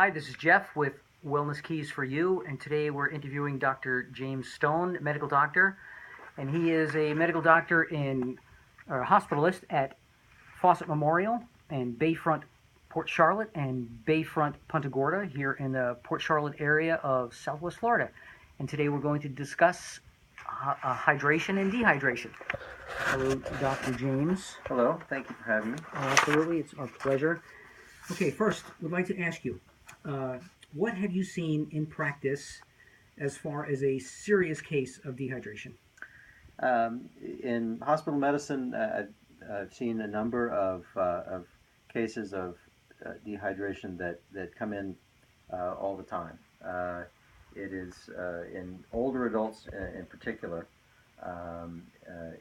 Hi, this is Geoff with Wellness Keys for You, and today we're interviewing Dr. James Stone, medical doctor, and he is a medical doctor or hospitalist at Fawcett Memorial and Bayfront Port Charlotte and Bayfront Punta Gorda here in the Port Charlotte area of Southwest Florida. And today we're going to discuss hydration and dehydration. Hello, Dr. James. Hello, thank you for having me. Absolutely, it's our pleasure. Okay, first, we'd like to ask you, what have you seen in practice as far as a serious case of dehydration? In hospital medicine, I've seen a number of cases of dehydration that come in all the time. It is in older adults in particular.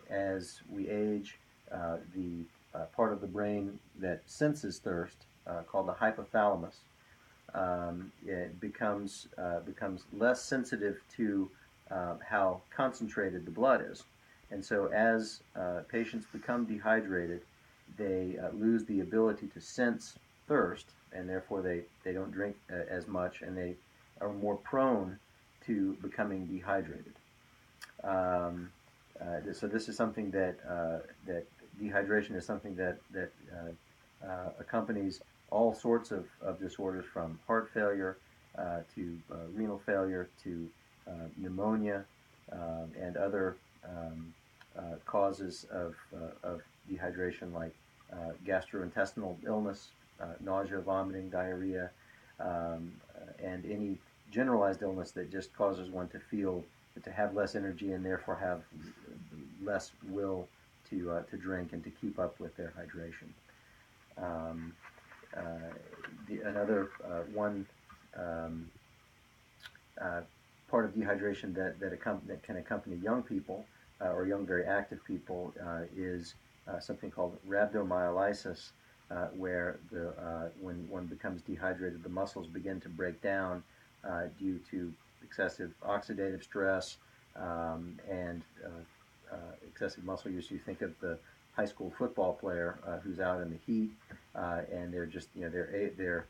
As we age, the part of the brain that senses thirst, called the hypothalamus, it becomes less sensitive to how concentrated the blood is, and so as patients become dehydrated, they lose the ability to sense thirst, and therefore they don't drink as much, and they are more prone to becoming dehydrated. So this is something that dehydration is something that accompanies all sorts of disorders, from heart failure to renal failure to pneumonia and other causes of dehydration, like gastrointestinal illness, nausea, vomiting, diarrhea, and any generalized illness that just causes one to have less energy and therefore have less will to drink and to keep up with their hydration. Another one part of dehydration that can accompany young people or young very active people is something called rhabdomyolysis, where when one becomes dehydrated, the muscles begin to break down due to excessive oxidative stress and excessive muscle use. You think of the high school football player who's out in the heat, and they're just they're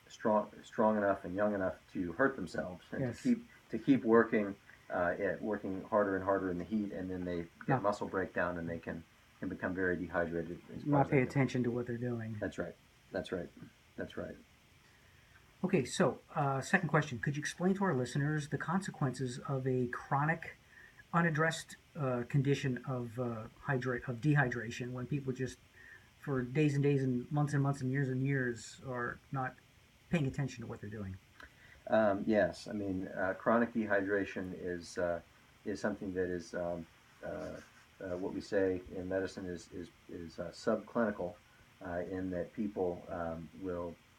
strong enough and young enough to hurt themselves, and Yes. to keep working working harder and harder in the heat, and then they get muscle breakdown and they can become very dehydrated. Not pay attention to what they're doing. That's right. That's right. That's right. Okay, so second question. Could you explain to our listeners the consequences of a chronic, unaddressed condition of dehydration, when people just, for days and days and months and years, are not paying attention to what they're doing? Yes, I mean, chronic dehydration is something that is what we say in medicine is subclinical, in that people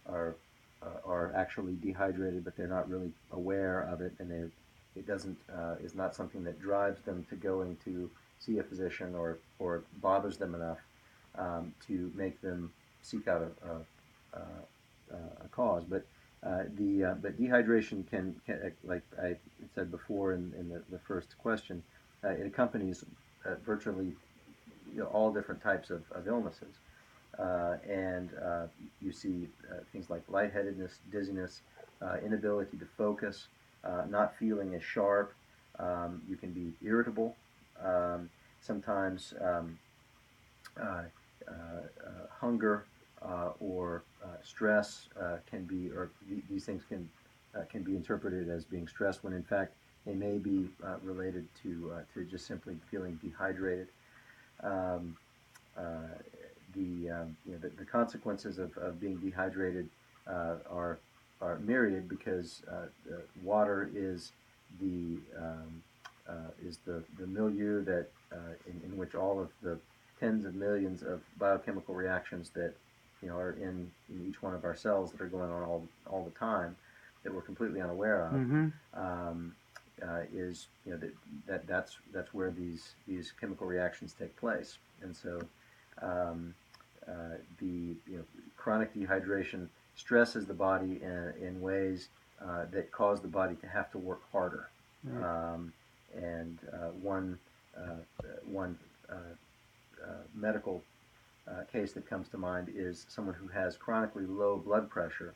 are actually dehydrated, but they're not really aware of it, and it doesn't is not something that drives them to going to see a physician, or bothers them enough to make them seek out a cause. But dehydration can, like I said before in the first question, it accompanies virtually all different types of illnesses. And you see things like lightheadedness, dizziness, inability to focus, not feeling as sharp. You can be irritable. Sometimes hunger or stress can be, or these things can be interpreted as being stress, when in fact they may be related to just simply feeling dehydrated. Um, the consequences of being dehydrated are myriad, because water is the milieu that in which all of the tens of millions of biochemical reactions that are in each one of our cells, that are going on all the time, that we're completely unaware of. Mm-hmm. Is that's where these chemical reactions take place, and so the chronic dehydration stresses the body in ways that cause the body to have to work harder. Right. And one medical case that comes to mind is someone who has chronically low blood pressure,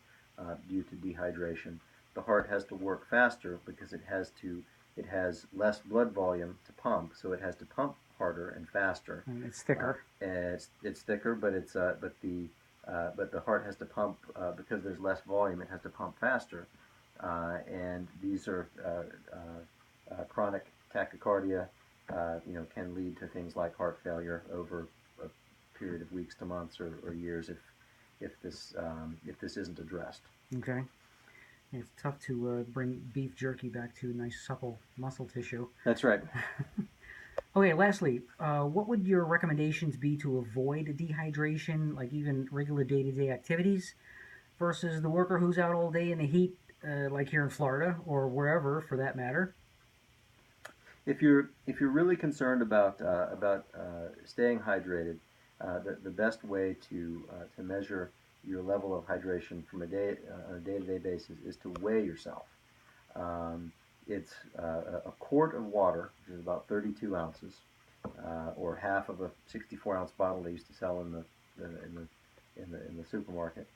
due to dehydration. The heart has to work faster because it has less blood volume to pump, so it has to pump harder and faster. And it's thicker. And it's thicker, but the heart has to pump because there's less volume. It has to pump faster, and these are chronic tachycardia. Can lead to things like heart failure over a period of weeks to months or years if this isn't addressed. Okay. It's tough to bring beef jerky back to nice supple muscle tissue. That's right. Okay, lastly, what would your recommendations be to avoid dehydration, like even regular day-to-day activities, versus the worker who's out all day in the heat, like here in Florida or wherever for that matter? If you're really concerned about staying hydrated, the best way to measure your level of hydration from on a day-to-day basis is to weigh yourself. It's a quart of water, which is about 32 ounces, or half of a 64-ounce bottle they used to sell in the supermarket,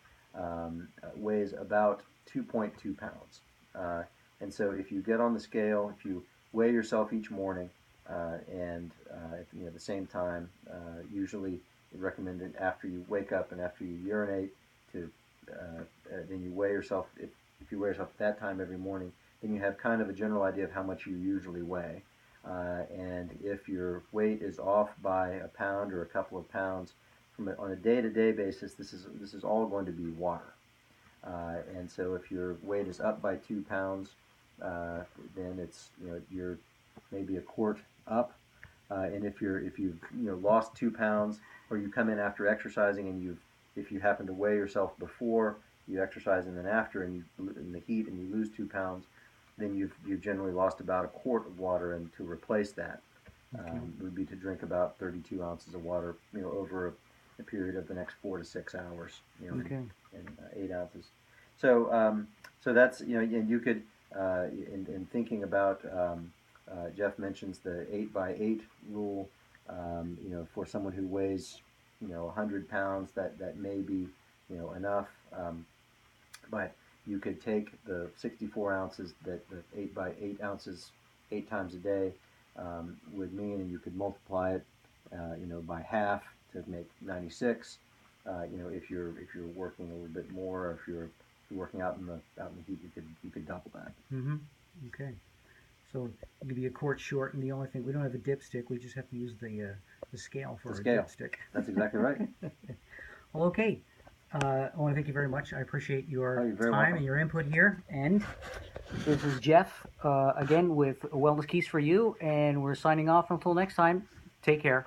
weighs about 2.2 pounds. And so if you get on the scale, if you weigh yourself each morning, and at the same time, usually recommended after you wake up and after you urinate, to then you weigh yourself. If you weigh yourself at that time every morning, then you have kind of a general idea of how much you usually weigh. And if your weight is off by a pound or a couple of pounds on a day-to-day basis, this is all going to be water. And so if your weight is up by 2 pounds, then it's you're maybe a quart up. And if you've lost 2 pounds, or you come in after exercising and if you happen to weigh yourself before you exercise and then after, and you in the heat and you lose 2 pounds, then you've generally lost about a quart of water, and to replace that would be to drink about 32 ounces of water over a period of the next 4 to 6 hours, in 8 ounces. So that's and you could in thinking about Geoff mentions the 8 by 8 rule. For someone who weighs 100 pounds, that may be enough, but you could take the 64 ounces that the 8 by 8 ounces 8 times a day would mean, and you could multiply it by half to make 96. If you're working a little bit more, or if you're working out in the heat, you could double that. Mm-hmm. Okay. So it could be a quart short, and the only thing, we don't have a dipstick. We just have to use the scale for a dipstick. That's exactly right. Well, okay. I want to thank you very much. I appreciate your time welcome. And your input here. And this is Geoff again with Wellness Keys for You, and we're signing off until next time. Take care.